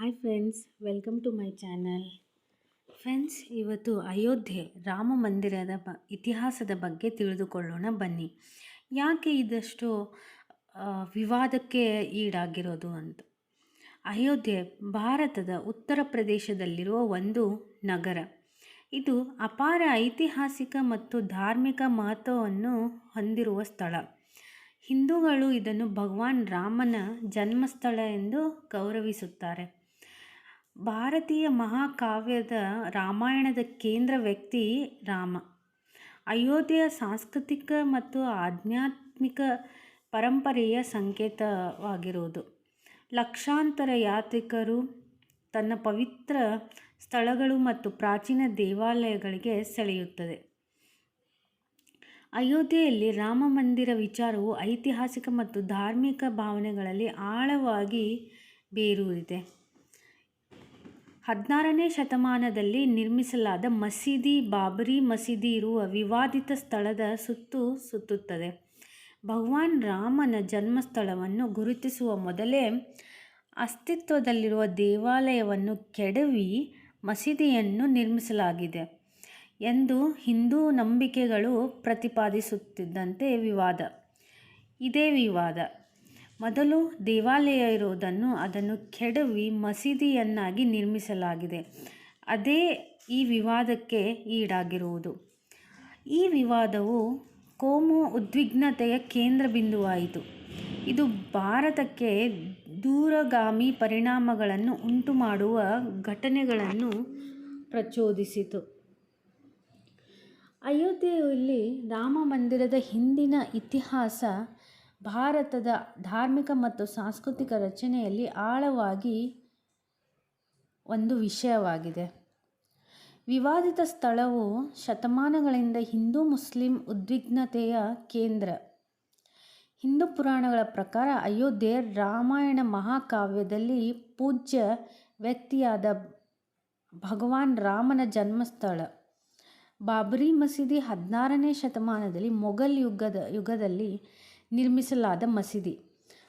Hi friends, welcome to my channel. Friends, ಇವತ್ತು ಅಯೋಧ್ಯೆ ರಾಮ ಮಂದಿರದ ಇತಿಹಾಸದ ಬಗ್ಗೆ ತಿಳಿದುಕೊಳ್ಳೋಣ ಬನ್ನಿ. ಯಾಕೆ ಇದಷ್ಟು ವಿವಾದಕ್ಕೆ ಈಡಾಗಿರೋದು ಅಂತ. ಅಯೋಧ್ಯೆ ಭಾರತದ ಉತ್ತರ ಪ್ರದೇಶದಲ್ಲಿರುವ ಒಂದು ನಗರ. ಇದು ಅಪಾರ ಐತಿಹಾಸಿಕ ಮತ್ತು ಧಾರ್ಮಿಕ ಮಹತ್ವವನ್ನು ಹೊಂದಿರುವ ಸ್ಥಳ. ಹಿಂದೂಗಳು ಇದನ್ನು ಭಗವಾನ್ ರಾಮನ ಜನ್ಮಸ್ಥಳ ಎಂದು ಗೌರವಿಸುತ್ತಾರೆ. ಭಾರತೀಯ ಮಹಾಕಾವ್ಯದ ರಾಮಾಯಣದ ಕೇಂದ್ರ ವ್ಯಕ್ತಿ ರಾಮ. ಅಯೋಧ್ಯೆಯ ಸಾಂಸ್ಕೃತಿಕ ಮತ್ತು ಆಧ್ಯಾತ್ಮಿಕ ಪರಂಪರೆಯ ಸಂಕೇತವಾಗಿರುವುದು. ಲಕ್ಷಾಂತರ ಯಾತ್ರಿಕರು ತನ್ನ ಪವಿತ್ರ ಸ್ಥಳಗಳು ಮತ್ತು ಪ್ರಾಚೀನ ದೇವಾಲಯಗಳಿಗೆ ಸೆಳೆಯುತ್ತದೆ. ಅಯೋಧ್ಯೆಯಲ್ಲಿ ರಾಮ ಮಂದಿರ ವಿಚಾರವು ಐತಿಹಾಸಿಕ ಮತ್ತು ಧಾರ್ಮಿಕ ಭಾವನೆಗಳಲ್ಲಿ ಆಳವಾಗಿ ಬೇರೂರಿದೆ. 16ನೇ ಶತಮಾನದಲ್ಲಿ ನಿರ್ಮಿಸಲಾದ ಮಸೀದಿ ಬಾಬರಿ ಮಸೀದಿ ಇರುವ ವಿವಾದಿತ ಸ್ಥಳದ ಸುತ್ತುತ್ತದೆ. ಭಗವಾನ್ ರಾಮನ ಜನ್ಮಸ್ಥಳವನ್ನು ಗುರುತಿಸುವ ಮೊದಲೇ ಅಸ್ತಿತ್ವದಲ್ಲಿರುವ ದೇವಾಲಯವನ್ನು ಕೆಡವಿ ಮಸೀದಿಯನ್ನು ನಿರ್ಮಿಸಲಾಗಿದೆ ಎಂದು ಹಿಂದೂ ನಂಬಿಕೆಗಳು ಪ್ರತಿಪಾದಿಸುತ್ತಿದ್ದಂತೆ ಇದೇ ವಿವಾದ. ಮೊದಲು ದೇವಾಲಯ ಇರುವುದನ್ನು ಅದನ್ನು ಕೆಡವಿ ಮಸೀದಿಯನ್ನಾಗಿ ನಿರ್ಮಿಸಲಾಗಿದೆ. ಅದೇ ಈ ವಿವಾದಕ್ಕೆ ಈಡಾಗಿರುವುದು. ಈ ವಿವಾದವು ಕೋಮು ಉದ್ವಿಗ್ನತೆಯ ಕೇಂದ್ರ ಬಿಂದುವಾಯಿತು. ಇದು ಭಾರತಕ್ಕೆ ದೂರಗಾಮಿ ಪರಿಣಾಮಗಳನ್ನು ಉಂಟುಮಾಡುವ ಘಟನೆಗಳನ್ನು ಪ್ರಚೋದಿಸಿತು. ಅಯೋಧ್ಯೆಯಲ್ಲಿ ರಾಮ ಮಂದಿರದ ಹಿಂದಿನ ಇತಿಹಾಸ ಭಾರತದ ಧಾರ್ಮಿಕ ಮತ್ತು ಸಾಂಸ್ಕೃತಿಕ ರಚನೆಯಲ್ಲಿ ಆಳವಾಗಿ ಒಂದು ವಿಷಯವಾಗಿದೆ. ವಿವಾದಿತ ಸ್ಥಳವು ಶತಮಾನಗಳಿಂದ ಹಿಂದೂ ಮುಸ್ಲಿಂ ಉದ್ವಿಗ್ನತೆಯ ಕೇಂದ್ರ. ಹಿಂದೂ ಪುರಾಣಗಳ ಪ್ರಕಾರ ಅಯೋಧ್ಯೆ ರಾಮಾಯಣ ಮಹಾಕಾವ್ಯದಲ್ಲಿ ಪೂಜ್ಯ ವ್ಯಕ್ತಿಯಾದ ಭಗವಾನ್ ರಾಮನ ಜನ್ಮಸ್ಥಳ. ಬಾಬರಿ ಮಸೀದಿ 16ನೇ ಶತಮಾನದಲ್ಲಿ ಮೊಘಲ್ ಯುಗದಲ್ಲಿ ನಿರ್ಮಿಸಲಾದ ಮಸೀದಿ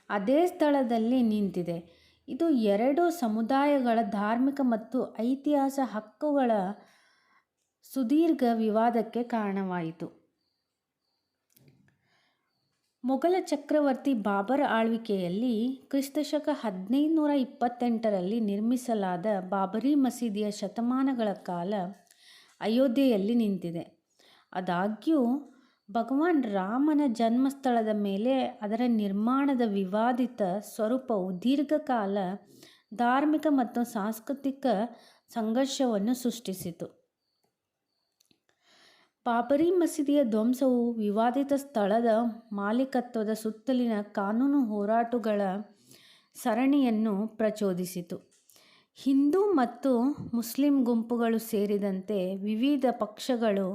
ಅದೇ ಸ್ಥಳದಲ್ಲಿ ನಿಂತಿದೆ. ಇದು ಎರಡು ಸಮುದಾಯಗಳ ಧಾರ್ಮಿಕ ಮತ್ತು ಐತಿಹಾಸಿಕ ಹಕ್ಕುಗಳ ಸುದೀರ್ಘ ವಿವಾದಕ್ಕೆ ಕಾರಣವಾಯಿತು. ಮೊಘಲ ಚಕ್ರವರ್ತಿ ಬಾಬರ್ ಆಳ್ವಿಕೆಯಲ್ಲಿ ಕ್ರಿಸ್ತಶಕ 1528ರಲ್ಲಿ ನಿರ್ಮಿಸಲಾದ ಬಾಬರಿ ಮಸೀದಿಯ ಶತಮಾನಗಳ ಕಾಲ ಅಯೋಧ್ಯೆಯಲ್ಲಿ ನಿಂತಿದೆ. ಆದಾಗ್ಯೂ ಭಗವಾನ್ ರಾಮನ ಜನ್ಮಸ್ಥಳದ ಮೇಲೆ ಅದರ ನಿರ್ಮಾಣದ ವಿವಾದಿತ ಸ್ವರೂಪವು ದೀರ್ಘಕಾಲ ಧಾರ್ಮಿಕ ಮತ್ತು ಸಾಂಸ್ಕೃತಿಕ ಸಂಘರ್ಷವನ್ನು ಸೃಷ್ಟಿಸಿತು. ಬಾಬರಿ ಮಸೀದಿಯ ಧ್ವಂಸವು ವಿವಾದಿತ ಸ್ಥಳದ ಮಾಲೀಕತ್ವದ ಸುತ್ತಲಿನ ಕಾನೂನು ಹೋರಾಟಗಳ ಸರಣಿಯನ್ನು ಪ್ರಚೋದಿಸಿತು. ಹಿಂದೂ ಮತ್ತು ಮುಸ್ಲಿಂ ಗುಂಪುಗಳು ಸೇರಿದಂತೆ ವಿವಿಧ ಪಕ್ಷಗಳು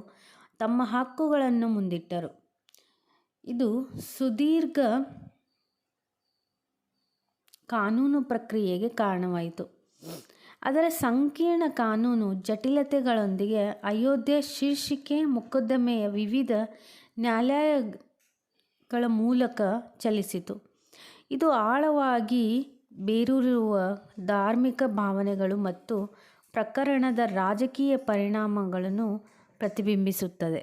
ತಮ್ಮ ಹಕ್ಕುಗಳನ್ನು ಮುಂದಿಟ್ಟರು. ಇದು ಸುದೀರ್ಘ ಕಾನೂನು ಪ್ರಕ್ರಿಯೆಗೆ ಕಾರಣವಾಯಿತು. ಅದರ ಸಂಕೀರ್ಣ ಕಾನೂನು ಜಟಿಲತೆಗಳೊಂದಿಗೆ ಅಯೋಧ್ಯೆ ಶೀರ್ಷಿಕೆ ಮೊಕದ್ದಮೆಯ ವಿವಿಧ ನ್ಯಾಯಾಲಯಗಳ ಮೂಲಕ ಚಲಿಸಿತು. ಇದು ಆಳವಾಗಿ ಬೇರೂರಿರುವ ಧಾರ್ಮಿಕ ಭಾವನೆಗಳು ಮತ್ತು ಪ್ರಕರಣದ ರಾಜಕೀಯ ಪರಿಣಾಮಗಳನ್ನು ಪ್ರತಿಬಿಂಬಿಸುತ್ತದೆ.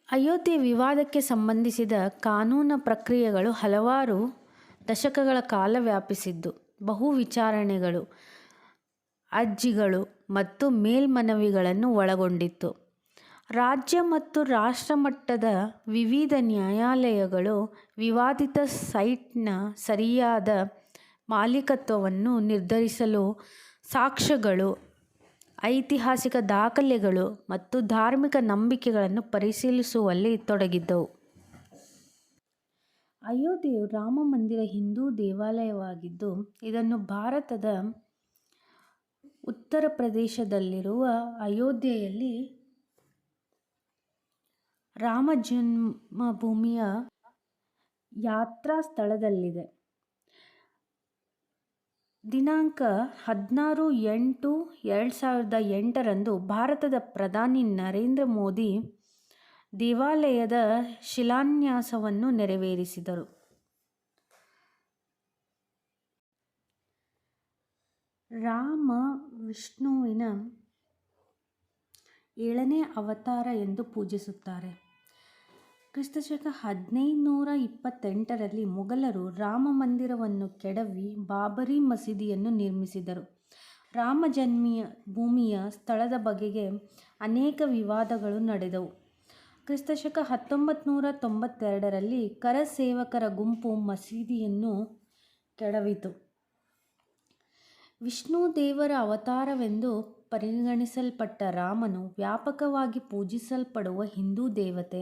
ಅಯೋಧ್ಯೆ ವಿವಾದಕ್ಕೆ ಸಂಬಂಧಿಸಿದ ಕಾನೂನು ಪ್ರಕ್ರಿಯೆಗಳು ಹಲವಾರು ದಶಕಗಳ ಕಾಲ ವ್ಯಾಪಿಸಿದ್ದು, ಬಹು ವಿಚಾರಣೆಗಳು, ಅರ್ಜಿಗಳು ಮತ್ತು ಮೇಲ್ಮನವಿಗಳನ್ನು ಒಳಗೊಂಡಿತ್ತು. ರಾಜ್ಯ ಮತ್ತು ರಾಷ್ಟ್ರಮಟ್ಟದ ವಿವಿಧ ನ್ಯಾಯಾಲಯಗಳು ವಿವಾದಿತ ಸೈಟ್ನ ಸರಿಯಾದ ಮಾಲೀಕತ್ವವನ್ನು ನಿರ್ಧರಿಸಲು ಸಾಕ್ಷ್ಯಗಳು, ಐತಿಹಾಸಿಕ ದಾಖಲೆಗಳು ಮತ್ತು ಧಾರ್ಮಿಕ ನಂಬಿಕೆಗಳನ್ನು ಪರಿಶೀಲಿಸುವಲ್ಲಿ ತೊಡಗಿದ್ದವು. ಅಯೋಧ್ಯೆಯು ರಾಮ ಮಂದಿರ ಹಿಂದೂ ದೇವಾಲಯವಾಗಿದ್ದು, ಇದನ್ನು ಭಾರತದ ಉತ್ತರ ಪ್ರದೇಶದಲ್ಲಿರುವ ಅಯೋಧ್ಯೆಯಲ್ಲಿ ರಾಮ ಜನ್ಮಭೂಮಿಯ ಯಾತ್ರಾ ಸ್ಥಳದಲ್ಲಿದೆ. ದಿನಾಂಕ 16/8/2008ರಂದು ಭಾರತದ ಪ್ರಧಾನಿ ನರೇಂದ್ರ ಮೋದಿ ದೇವಾಲಯದ ಶಿಲಾನ್ಯಾಸವನ್ನು ನೆರವೇರಿಸಿದರು. ರಾಮ ವಿಷ್ಣುವಿನ 7ನೇ ಅವತಾರ ಎಂದು ಪೂಜಿಸುತ್ತಾರೆ. ಕ್ರಿಸ್ತಶಕ 1528ರಲ್ಲಿ ಮೊಘಲರು ರಾಮ ಮಂದಿರವನ್ನು ಕೆಡವಿ ಬಾಬರಿ ಮಸೀದಿಯನ್ನು ನಿರ್ಮಿಸಿದರು. ರಾಮ ಜನ್ಮಭೂಮಿಯ ಸ್ಥಳದ ಬಗೆಗೆ ಅನೇಕ ವಿವಾದಗಳು ನಡೆದವು. ಕ್ರಿಸ್ತಶಕ 1992ರಲ್ಲಿ ಕರಸೇವಕರ ಗುಂಪು ಮಸೀದಿಯನ್ನು ಕೆಡವಿತು. ವಿಷ್ಣು ದೇವರ ಅವತಾರವೆಂದು ಪರಿಗಣಿಸಲ್ಪಟ್ಟ ರಾಮನು ವ್ಯಾಪಕವಾಗಿ ಪೂಜಿಸಲ್ಪಡುವ ಹಿಂದೂ ದೇವತೆ.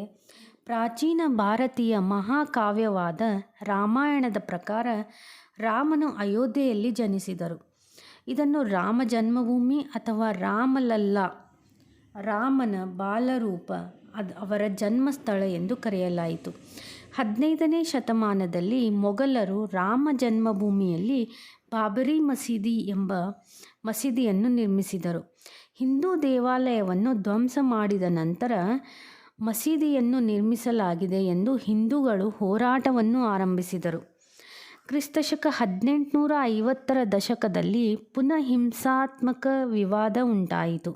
ಪ್ರಾಚೀನ ಭಾರತೀಯ ಮಹಾಕಾವ್ಯವಾದ ರಾಮಾಯಣದ ಪ್ರಕಾರ ರಾಮನು ಅಯೋಧ್ಯೆಯಲ್ಲಿ ಜನಿಸಿದರು. ಇದನ್ನು ರಾಮ ಜನ್ಮಭೂಮಿ ಅಥವಾ ರಾಮಲಲ್ಲಾ, ರಾಮನ ಬಾಲರೂಪ, ಅವರ ಜನ್ಮಸ್ಥಳ ಎಂದು ಕರೆಯಲಾಯಿತು. 15ನೇ ಶತಮಾನದಲ್ಲಿ ಮೊಘಲರು ರಾಮ ಜನ್ಮಭೂಮಿಯಲ್ಲಿ ಬಾಬರಿ ಮಸೀದಿ ಎಂಬ ಮಸೀದಿಯನ್ನು ನಿರ್ಮಿಸಿದರು. ಹಿಂದೂ ದೇವಾಲಯವನ್ನು ಧ್ವಂಸ ಮಾಡಿದ ನಂತರ ಮಸೀದಿಯನ್ನು ನಿರ್ಮಿಸಲಾಗಿದೆ ಎಂದು ಹಿಂದೂಗಳು ಹೋರಾಟವನ್ನು ಆರಂಭಿಸಿದರು. ಕ್ರಿಸ್ತಶಕ 1850ರ ದಶಕದಲ್ಲಿ ಪುನಃ ಹಿಂಸಾತ್ಮಕ ವಿವಾದ ಉಂಟಾಯಿತು.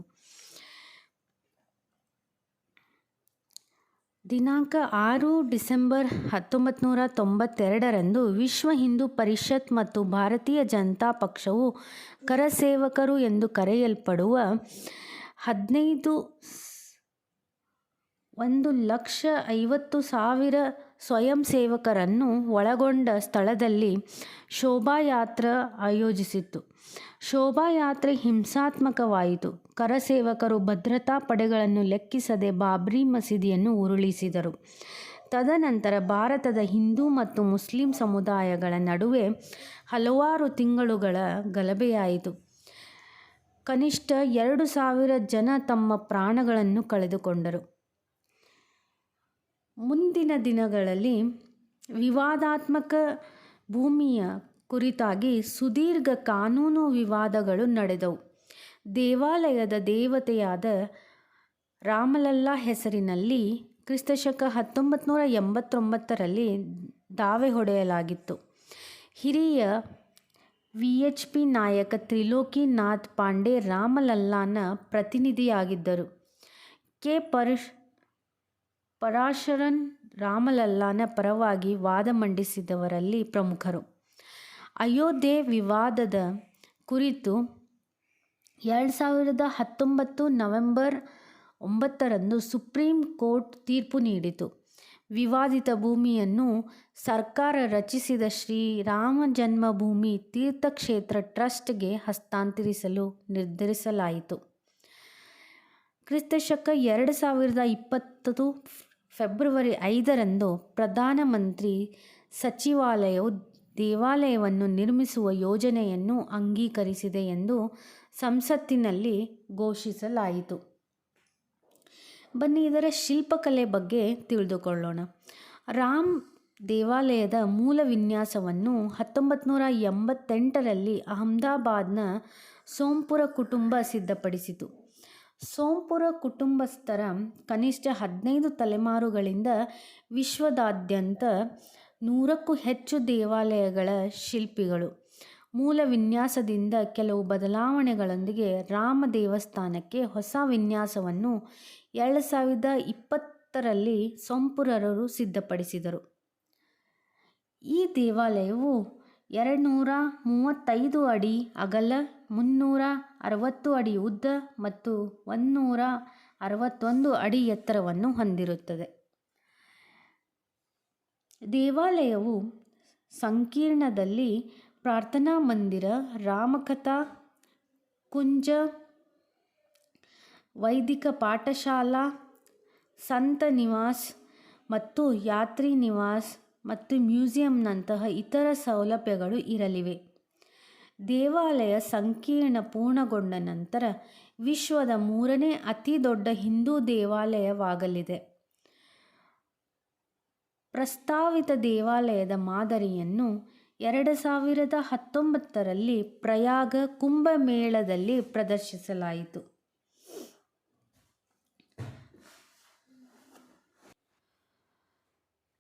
ದಿನಾಂಕ 6 ಡಿಸೆಂಬರ್ 1992ರಂದು ವಿಶ್ವ ಹಿಂದೂ ಪರಿಷತ್ ಮತ್ತು ಭಾರತೀಯ ಜನತಾ ಪಕ್ಷವು ಕರಸೇವಕರು ಎಂದು ಕರೆಯಲ್ಪಡುವ 1,50,000 ಸ್ವಯಂ ಸೇವಕರನ್ನು ಒಳಗೊಂಡ ಸ್ಥಳದಲ್ಲಿ ಶೋಭಾಯಾತ್ರೆ ಆಯೋಜಿಸಿತು. ಶೋಭಾಯಾತ್ರೆ ಹಿಂಸಾತ್ಮಕವಾಯಿತು. ಕರಸೇವಕರು ಭದ್ರತಾ ಪಡೆಗಳನ್ನು ಲೆಕ್ಕಿಸದೆ ಬಾಬ್ರಿ ಮಸೀದಿಯನ್ನು ಉರುಳಿಸಿದರು. ತದನಂತರ ಭಾರತದ ಹಿಂದೂ ಮತ್ತು ಮುಸ್ಲಿಂ ಸಮುದಾಯಗಳ ನಡುವೆ ಹಲವಾರು ತಿಂಗಳುಗಳ ಗಲಭೆಯಾಯಿತು. ಕನಿಷ್ಠ 2,000 ಜನ ತಮ್ಮ ಪ್ರಾಣಗಳನ್ನು ಕಳೆದುಕೊಂಡರು. ಮುಂದಿನ ದಿನಗಳಲ್ಲಿ ವಿವಾದಾತ್ಮಕ ಭೂಮಿಯ ಕುರಿತಾಗಿ ಸುದೀರ್ಘ ಕಾನೂನು ವಿವಾದಗಳು ನಡೆದವು. ದೇವಾಲಯದ ದೇವತೆಯಾದ ರಾಮಲಲ್ಲಾ ಹೆಸರಿನಲ್ಲಿ ಕ್ರಿಸ್ತಶಕ 1989ರಲ್ಲಿ ದಾವೆ ಹೊಡೆಯಲಾಗಿತ್ತು. ಹಿರಿಯ ವಿಎಚ್ಪಿ ನಾಯಕ ತ್ರಿಲೋಕಿನಾಥ್ ಪಾಂಡೆ ರಾಮಲಲ್ಲಾನ ಪ್ರತಿನಿಧಿಯಾಗಿದ್ದರು. ಕೆ. ಪರಾಶರನ್ ರಾಮಲಲ್ಲಾನ ಪರವಾಗಿ ವಾದ ಮಂಡಿಸಿದವರಲ್ಲಿ ಪ್ರಮುಖರು. ಅಯೋಧ್ಯೆ ವಿವಾದದ ಕುರಿತು 2019 ನವೆಂಬರ್ 9ರಂದು ಸುಪ್ರೀಂ ಕೋರ್ಟ್ ತೀರ್ಪು ನೀಡಿತು. ವಿವಾದಿತ ಭೂಮಿಯನ್ನು ಸರ್ಕಾರ ರಚಿಸಿದ ಶ್ರೀರಾಮ ಜನ್ಮಭೂಮಿ ತೀರ್ಥಕ್ಷೇತ್ರ ಟ್ರಸ್ಟ್ಗೆ ಹಸ್ತಾಂತರಿಸಲು ನಿರ್ಧರಿಸಲಾಯಿತು. ಕ್ರಿಸ್ತಶಕ 2020 ಫೆಬ್ರವರಿ 5ರಂದು ಪ್ರಧಾನಮಂತ್ರಿ ಸಚಿವಾಲಯವು ದೇವಾಲಯವನ್ನು ನಿರ್ಮಿಸುವ ಯೋಜನೆಯನ್ನು ಅಂಗೀಕರಿಸಿದೆ ಎಂದು ಸಂಸತ್ತಿನಲ್ಲಿ ಘೋಷಿಸಲಾಯಿತು. ಬನ್ನಿ ಇದರ ಶಿಲ್ಪಕಲೆ ಬಗ್ಗೆ ತಿಳಿದುಕೊಳ್ಳೋಣ. ರಾಮ್ ದೇವಾಲಯದ ಮೂಲ ವಿನ್ಯಾಸವನ್ನು 1988ರಲ್ಲಿ ಅಹಮದಾಬಾದ್ನ ಸೋಂಪುರ ಕುಟುಂಬ ಸಿದ್ಧಪಡಿಸಿತು. ಸೋಂಪುರ ಕುಟುಂಬಸ್ಥರ ಕನಿಷ್ಠ 15 ತಲೆಮಾರುಗಳಿಂದ ವಿಶ್ವದಾದ್ಯಂತ 100ಕ್ಕೂ ಹೆಚ್ಚು ದೇವಾಲಯಗಳ ಶಿಲ್ಪಿಗಳು. ಮೂಲ ವಿನ್ಯಾಸದಿಂದ ಕೆಲವು ಬದಲಾವಣೆಗಳೊಂದಿಗೆ ರಾಮ ದೇವಸ್ಥಾನಕ್ಕೆ ಹೊಸ ವಿನ್ಯಾಸವನ್ನು 2020ರಲ್ಲಿ ಸೋಂಪುರರು ಸಿದ್ಧಪಡಿಸಿದರು. ಈ ದೇವಾಲಯವು 235 ಅಡಿ ಅಗಲ, 360 ಅಡಿ ಉದ್ದ ಮತ್ತು 161 ಅಡಿ ಎತ್ತರವನ್ನು ಹೊಂದಿರುತ್ತದೆ. ದೇವಾಲಯವು ಸಂಕೀರ್ಣದಲ್ಲಿ ಪ್ರಾರ್ಥನಾ ಮಂದಿರ, ರಾಮಕಥಾ ಕುಂಜ, ವೈದಿಕ ಪಾಠಶಾಲಾ, ಸಂತ ನಿವಾಸ್ ಮತ್ತು ಯಾತ್ರಿ ನಿವಾಸ್ ಮತ್ತು ಮ್ಯೂಸಿಯಂನಂತಹ ಇತರ ಸೌಲಭ್ಯಗಳು ಇರಲಿವೆ. ದೇವಾಲಯ ಸಂಕೀರ್ಣ ಪೂರ್ಣಗೊಂಡ ನಂತರ ವಿಶ್ವದ 3ನೇ ಅತಿ ದೊಡ್ಡ ಹಿಂದೂ ದೇವಾಲಯವಾಗಲಿದೆ. ಪ್ರಸ್ತಾವಿತ ದೇವಾಲಯದ ಮಾದರಿಯನ್ನು 2019ರಲ್ಲಿ ಪ್ರಯಾಗ ಕುಂಭಮೇಳದಲ್ಲಿ ಪ್ರದರ್ಶಿಸಲಾಯಿತು.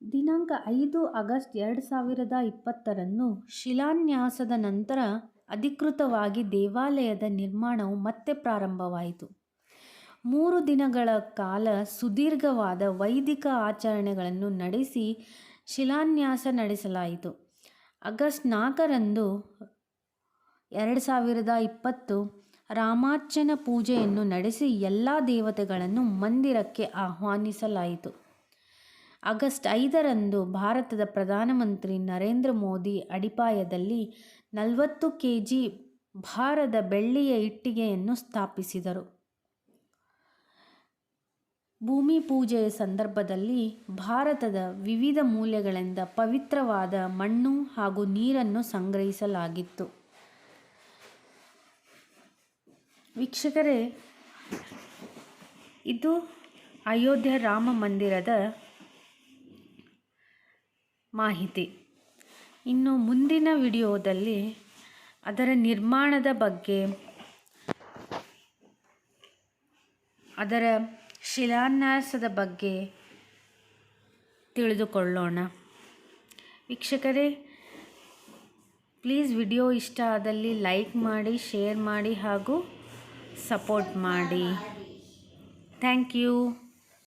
ದಿನಾಂಕ 5 ಆಗಸ್ಟ್ 2020ರಂದು ಶಿಲಾನ್ಯಾಸದ ನಂತರ ಅಧಿಕೃತವಾಗಿ ದೇವಾಲಯದ ನಿರ್ಮಾಣವು ಮತ್ತೆ ಪ್ರಾರಂಭವಾಯಿತು. 3 ದಿನಗಳ ಕಾಲ ಸುದೀರ್ಘವಾದ ವೈದಿಕ ಆಚರಣೆಗಳನ್ನು ನಡೆಸಿ ಶಿಲಾನ್ಯಾಸ ನಡೆಸಲಾಯಿತು. ಆಗಸ್ಟ್ 4ರಂದು 2020 ರಾಮಾರ್ಚನ ಪೂಜೆಯನ್ನು ನಡೆಸಿ ಎಲ್ಲ ದೇವತೆಗಳನ್ನು ಮಂದಿರಕ್ಕೆ ಆಹ್ವಾನಿಸಲಾಯಿತು. ಆಗಸ್ಟ್ 5ರಂದು ಭಾರತದ ಪ್ರಧಾನಮಂತ್ರಿ ನರೇಂದ್ರ ಮೋದಿ ಅಡಿಪಾಯದಲ್ಲಿ 40 kg ಭಾರದ ಬೆಳ್ಳಿಯ ಇಟ್ಟಿಗೆಯನ್ನು ಸ್ಥಾಪಿಸಿದರು. ಭೂಮಿ ಪೂಜೆಯ ಸಂದರ್ಭದಲ್ಲಿ ಭಾರತದ ವಿವಿಧ ಮೂಲೆಗಳಿಂದ ಪವಿತ್ರವಾದ ಮಣ್ಣು ಹಾಗೂ ನೀರನ್ನು ಸಂಗ್ರಹಿಸಲಾಗಿತ್ತು. ವೀಕ್ಷಕರೇ, ಇದು ಅಯೋಧ್ಯೆ ರಾಮ ಮಂದಿರದ ಮಾಹಿತಿ. ಇನ್ನು ಮುಂದಿನ ವಿಡಿಯೋದಲ್ಲಿ ಅದರ ನಿರ್ಮಾಣದ ಬಗ್ಗೆ, ಅದರ ಶಿಲಾನ್ಯಾಸದ ಬಗ್ಗೆ ತಿಳಿದುಕೊಳ್ಳೋಣ. ವೀಕ್ಷಕರೇ, ಪ್ಲೀಸ್ ವಿಡಿಯೋ ಇಷ್ಟ ಆದಲ್ಲಿ ಲೈಕ್ ಮಾಡಿ, ಶೇರ್ ಮಾಡಿ ಹಾಗೂ ಸಪೋರ್ಟ್ ಮಾಡಿ. Thank you.